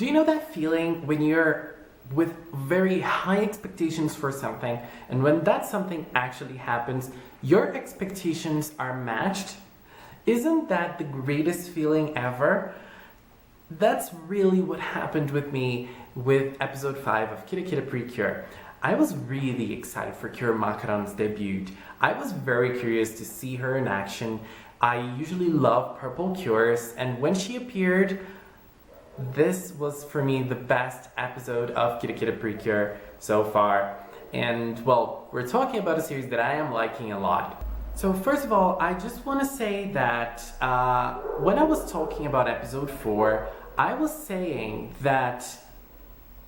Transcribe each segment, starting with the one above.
Do you know that feeling when you're with very high expectations for something, and when that something actually happens, your expectations are matched? Isn't that the greatest feeling ever? That's really what happened with me with episode 5 of KIRAKIRA PRECURE. I was really excited for Cure Macaron's debut. I was very curious to see her in action. I usually love purple cures, and when she appeared, this was for me the best episode of KIRAKIRA PRECURE so far. And well, we're talking about a series that I am liking a lot. So first of all, I just want to say that when I was talking about episode 4, I was saying that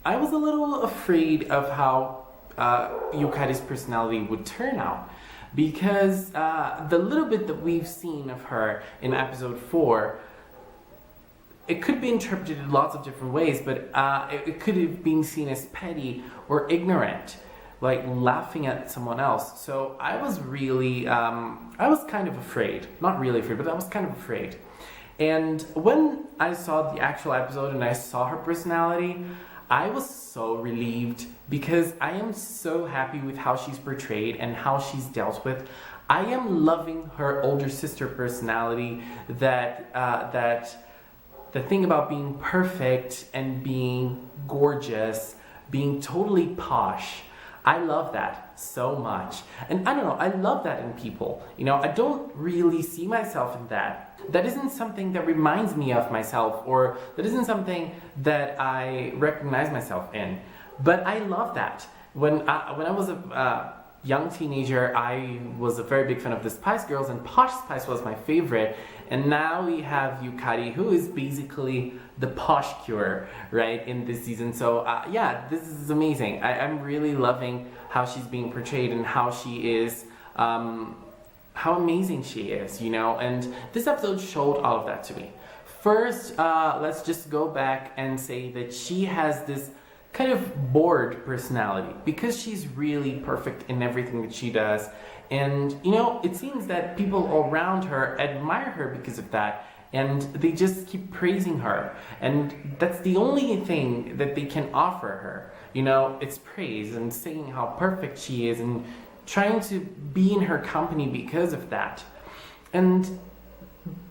I was a little afraid of how Yukari's personality would turn out, because the little bit that we've seen of her in episode 4, it could be interpreted in lots of different ways, but it could have been seen as petty or ignorant, like laughing at someone else. So I was really, I was kind of afraid. Not really afraid, but I was kind of afraid. And when I saw the actual episode and I saw her personality, I was so relieved, because I am so happy with how she's portrayed and how she's dealt with. I am loving her older sister personality, that the thing about being perfect and being gorgeous, being totally posh. I love that so much. And I don't know, I love that in people. You know, I don't really see myself in that. That isn't something that reminds me of myself, or that isn't something that I recognize myself in. But I love that. When I was a young teenager, I was a very big fan of the Spice Girls, and Posh Spice was my favorite. And now we have Yukari, who is basically the Posh Cure, right, in this season. So yeah, this is amazing. I'm really loving how she's being portrayed and how she is, how amazing she is, you know. And this episode showed all of that to me. First, let's just go back and say that she has this kind of bored personality, because she's really perfect in everything that she does. And, you know, it seems that people around her admire her because of that, and they just keep praising her. And that's the only thing that they can offer her. You know, it's praise and saying how perfect she is and trying to be in her company because of that. And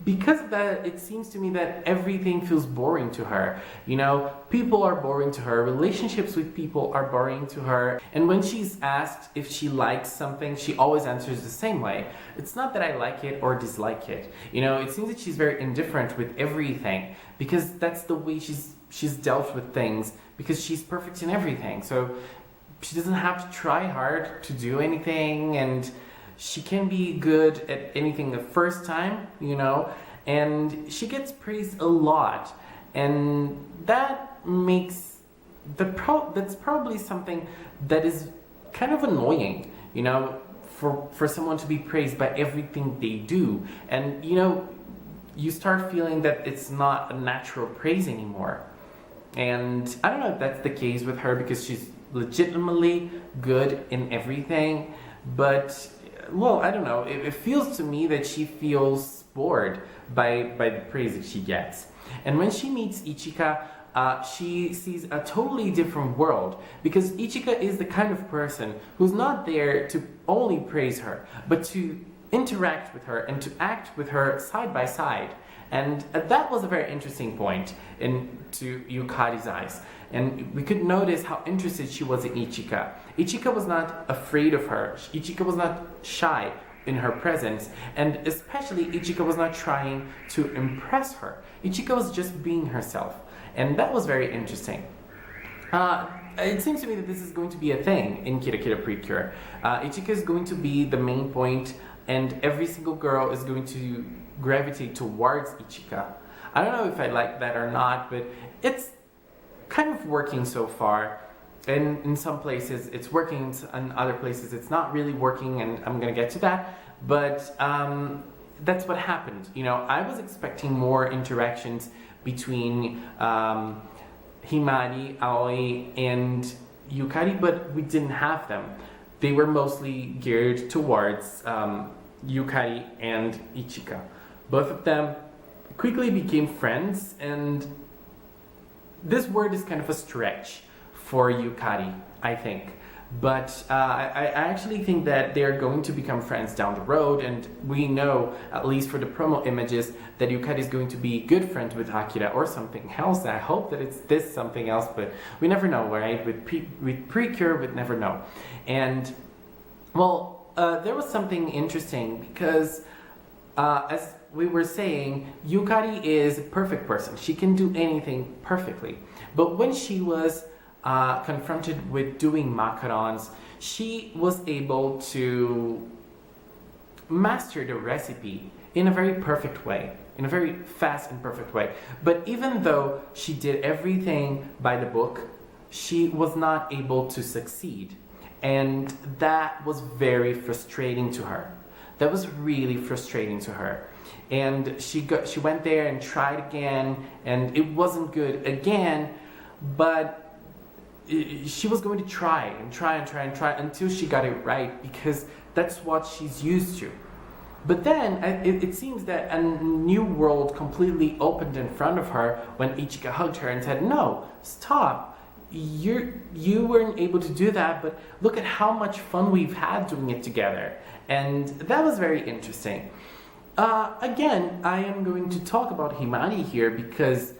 because of that, it seems to me that everything feels boring to her. You know, people are boring to her, relationships with people are boring to her, and when she's asked if she likes something, she always answers the same way. It's not that I like it or dislike it. You know, it seems that she's very indifferent with everything, because that's the way she's dealt with things, because she's perfect in everything. So she doesn't have to try hard to do anything, and she can be good at anything the first time, you know, and she gets praised a lot, and that makes that's probably something that is kind of annoying, you know, for someone to be praised by everything they do. And, you know, you start feeling that it's not a natural praise anymore. And I don't know if that's the case with her, because she's legitimately good in everything, but well, I don't know, it feels to me that she feels bored by the praise that she gets. And when she meets Ichika, she sees a totally different world, because Ichika is the kind of person who's not there to only praise her, but to interact with her and to act with her side by side. And that was a very interesting point into Yukari's eyes. And we could notice how interested she was in Ichika. Ichika was not afraid of her. Ichika was not shy in her presence. And especially, Ichika was not trying to impress her. Ichika was just being herself. And that was very interesting. It seems to me that this is going to be a thing in KIRAKIRA PRECURE. Ichika is going to be the main point, and every single girl is going to gravitate towards Ichika. I don't know if I like that or not, but it's kind of working so far. And in some places it's working, in other places it's not really working, and I'm gonna get to that. But that's what happened. You know, I was expecting more interactions between Himari, Aoi, and Yukari, but we didn't have them. They were mostly geared towards Yukari and Ichika. Both of them quickly became friends, and this word is kind of a stretch for Yukari, I think. But I actually think that they're going to become friends down the road, and we know, at least for the promo images, that Yukari is going to be good friends with Akira or something else. I hope that it's this something else, but we never know, right? With Precure, we never know. And, well, there was something interesting because, as we were saying, Yukari is a perfect person. She can do anything perfectly. But when she was confronted with doing macarons, she was able to master the recipe in a very perfect way, in a very fast and perfect way. But even though she did everything by the book, she was not able to succeed. And that was very frustrating to her. That was really frustrating to her. And she went there and tried again, and it wasn't good again, but she was going to try until she got it right, because that's what she's used to. But then it seems that a new world completely opened in front of her when Ichika hugged her and said, "No, stop. You weren't able to do that, but look at how much fun we've had doing it together." And that was very interesting. Again, I am going to talk about Himari here because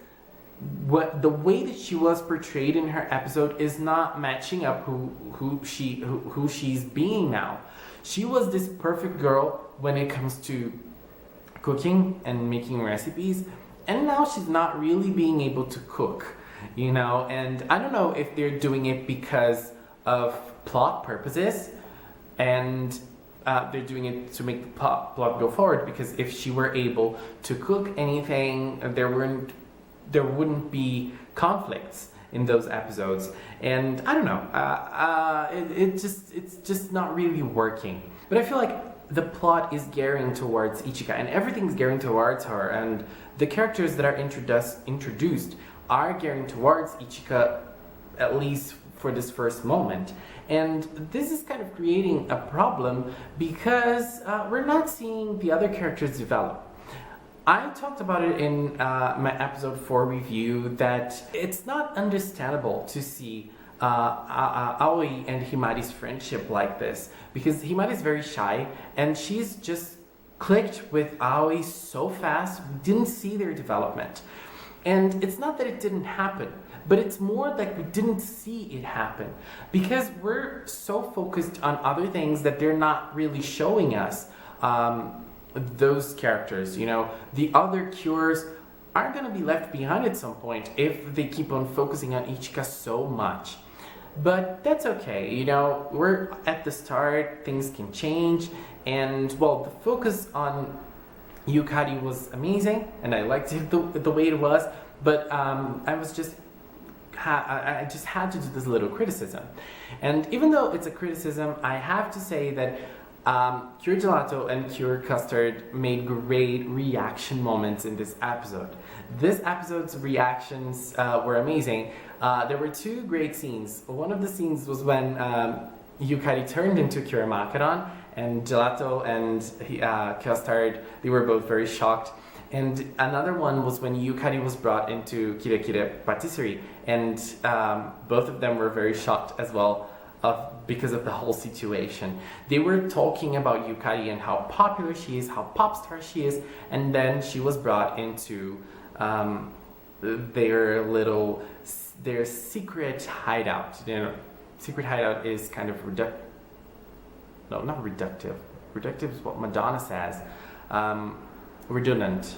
the way that she was portrayed in her episode is not matching up who she's being now. She was this perfect girl when it comes to cooking and making recipes, and now she's not really being able to cook, you know. And I don't know if they're doing it because of plot purposes, and they're doing it to make the plot go forward, because if she were able to cook anything, there wouldn't be conflicts in those episodes. And I don't know, it's just not really working. But I feel like the plot is gearing towards Ichika, and everything's gearing towards her, and the characters that are introduced are gearing towards Ichika, at least for this first moment. And this is kind of creating a problem because we're not seeing the other characters develop. I talked about it in my episode 4 review that it's not understandable to see Aoi and Himari's friendship like this, because Himari is very shy and she's just clicked with Aoi so fast. We didn't see their development. And it's not that it didn't happen, but it's more like we didn't see it happen because we're so focused on other things that they're not really showing us. Those characters, you know, the other cures are going to be left behind at some point if they keep on focusing on Ichika so much. But that's okay, you know, we're at the start, things can change, and well, the focus on Yukari was amazing, and I liked it the way it was, but I just had to do this little criticism. And even though it's a criticism, I have to say that Cure Gelato and Cure Custard made great reaction moments in this episode. This episode's reactions were amazing. There were 2 great scenes. One of the scenes was when Yukari turned into Cure Macaron, and Gelato and Custard, they were both very shocked. And another one was when Yukari was brought into KIRAKIRA Patisserie, and both of them were very shocked as well because of the whole situation. They were talking about Yukari and how popular she is, how pop star she is, and then she was brought into their secret hideout. You know, secret hideout is kind of not reductive. Reductive is what Madonna says. Redundant.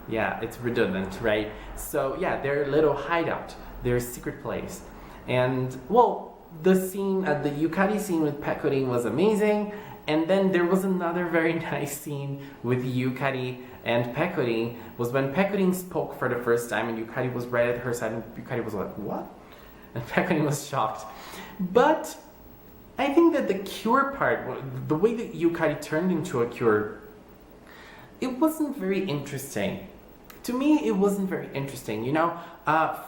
Yeah, it's redundant, right? So yeah, their little hideout, their secret place. And well, the scene, the Yukari scene with Pecorin was amazing. And then there was another very nice scene with Yukari and Pecorin, was when Pecorin spoke for the first time and Yukari was right at her side and Yukari was like, "What?" And Pecorin was shocked. But I think that the cure part, the way that Yukari turned into a cure, it wasn't very interesting. To me, it wasn't very interesting, you know?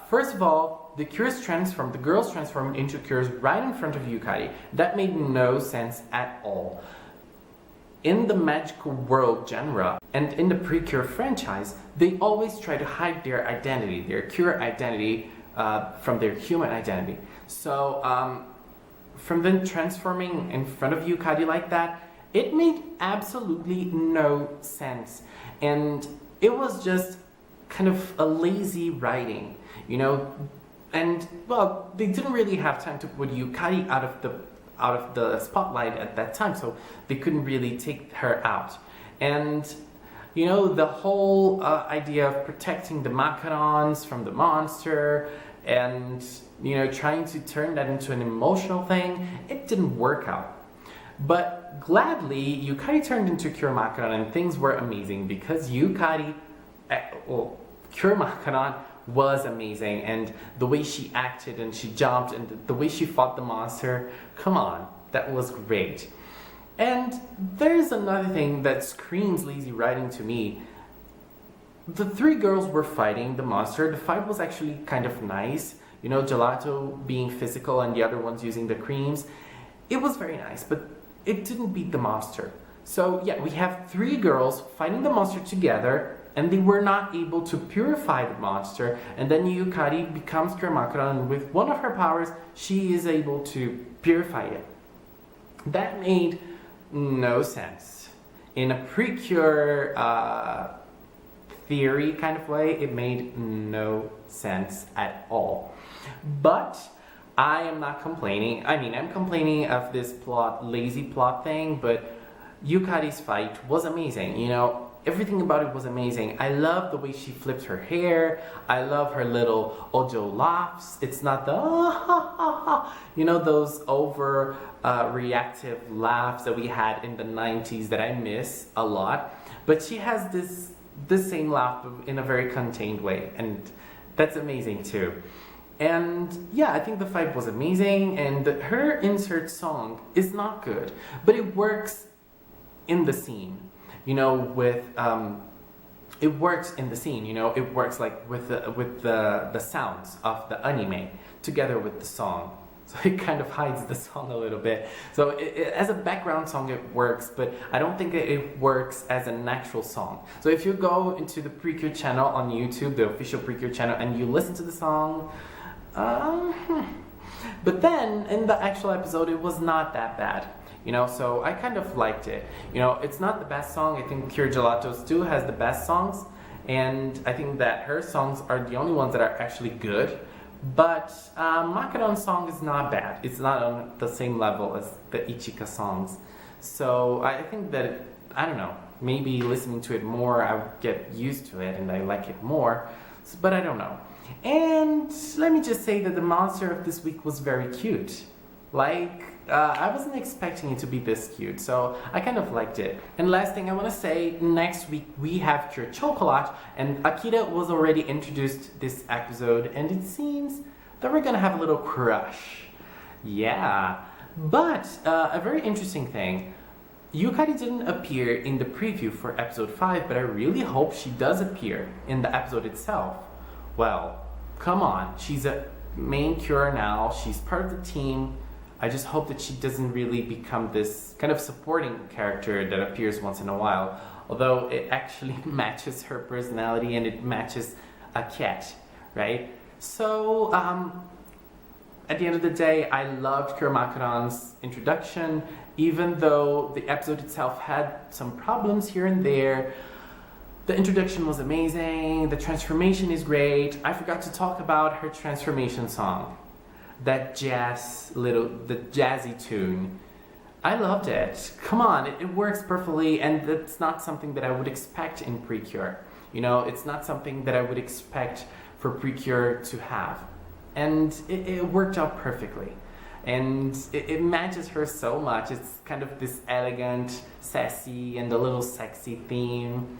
First of all, the girls transformed into cures right in front of Yukari. That made no sense at all. In the magical world genre and in the Precure franchise, they always try to hide their identity, their cure identity, from their human identity. So from them transforming in front of Yukari like that, it made absolutely no sense. And it was just kind of a lazy writing, you know. And well, they didn't really have time to put Yukari out of the spotlight at that time, so they couldn't really take her out. And you know, the whole idea of protecting the Macarons from the monster and, you know, trying to turn that into an emotional thing, it didn't work out. But gladly, Yukari turned into Cure Macaron and things were amazing because Cure Macaron was amazing, and the way she acted and she jumped and the way she fought the monster, come on, that was great. And there's another thing that screams lazy writing to me. The three girls were fighting the monster. The fight was actually kind of nice. You know, Gelato being physical and the other ones using the creams. It was very nice, but it didn't beat the monster. So yeah, we have three girls fighting the monster together, and they were not able to purify the monster. And then Yukari becomes Cure Macaron, and with one of her powers, she is able to purify it. That made no sense. In a Precure theory kind of way, it made no sense at all. But I am not complaining. I mean, I'm complaining of this lazy plot thing, but Yukari's fight was amazing. You know, everything about it was amazing. I love the way she flipped her hair. I love her little Ojo laughs. It's not the you know, those over reactive laughs that we had in the 90s that I miss a lot. But she has this same laugh in a very contained way, and that's amazing too. And yeah, I think the fight was amazing, and her insert song is not good, but it works in the scene. You know, with it works in the scene. You know, it works like with the sounds of the anime together with the song. So it kind of hides the song a little bit. So as a background song, it works, but I don't think it works as an actual song. So if you go into the Precure channel on YouTube, the official Precure channel, and you listen to the song, but then in the actual episode, it was not that bad. You know, so I kind of liked it. You know, it's not the best song. I think Cure Gelato still has the best songs, and I think that her songs are the only ones that are actually good. But Macaron's song is not bad. It's not on the same level as the Ichika songs. So I think that, I don't know, maybe listening to it more, I would get used to it and I like it more. But I don't know. And let me just say that the monster of this week was very cute. Like, I wasn't expecting it to be this cute, so I kind of liked it. And last thing I want to say, next week we have Cure Chocolat, and Akira was already introduced this episode, and it seems that we're gonna have a little crush. Yeah, but a very interesting thing, Yukari didn't appear in the preview for episode 5, but I really hope she does appear in the episode itself. Well, come on, she's a main Cure now, she's part of the team. I just hope that she doesn't really become this kind of supporting character that appears once in a while, although it actually matches her personality and it matches a cat, right? So, at the end of the day, I loved Cure Macaron's introduction, even though the episode itself had some problems here and there. The introduction was amazing, the transformation is great. I forgot to talk about her transformation song. That the jazzy tune. I loved it. Come on, it works perfectly, and that's not something that I would expect in Precure. You know, it's not something that I would expect for Precure to have. And it worked out perfectly. And it matches her so much. It's kind of this elegant, sassy, and a little sexy theme.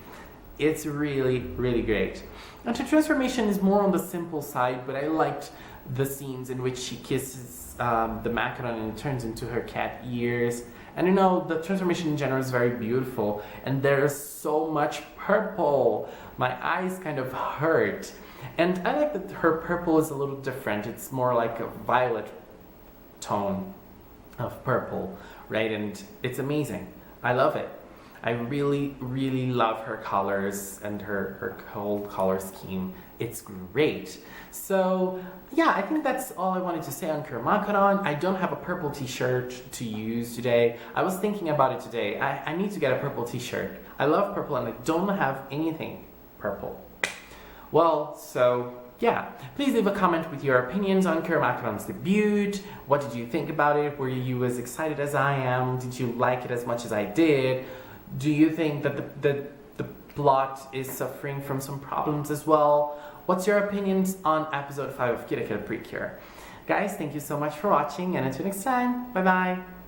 It's really, really great. And her transformation is more on the simple side, but I liked the scenes in which she kisses the Macaron and it turns into her cat ears. And you know, the transformation in general is very beautiful, and there's so much purple. My eyes kind of hurt. And I like that her purple is a little different. It's more like a violet tone of purple, right? And it's amazing. I love it. I really, really love her colors and her whole color scheme. It's great. So yeah, I think that's all I wanted to say on Macaron. I don't have a purple t-shirt to use today. I was thinking about it today. I need to get a purple t-shirt. I love purple and I don't have anything purple. Well, so yeah, please leave a comment with your opinions on Macaron's debut. What did you think about it? Were you as excited as I am? Did you like it as much as I did? Do you think that the plot is suffering from some problems as well? What's your opinions on episode 5 of KIRAKIRA Precure? Guys, thank you so much for watching, and until next time, bye bye!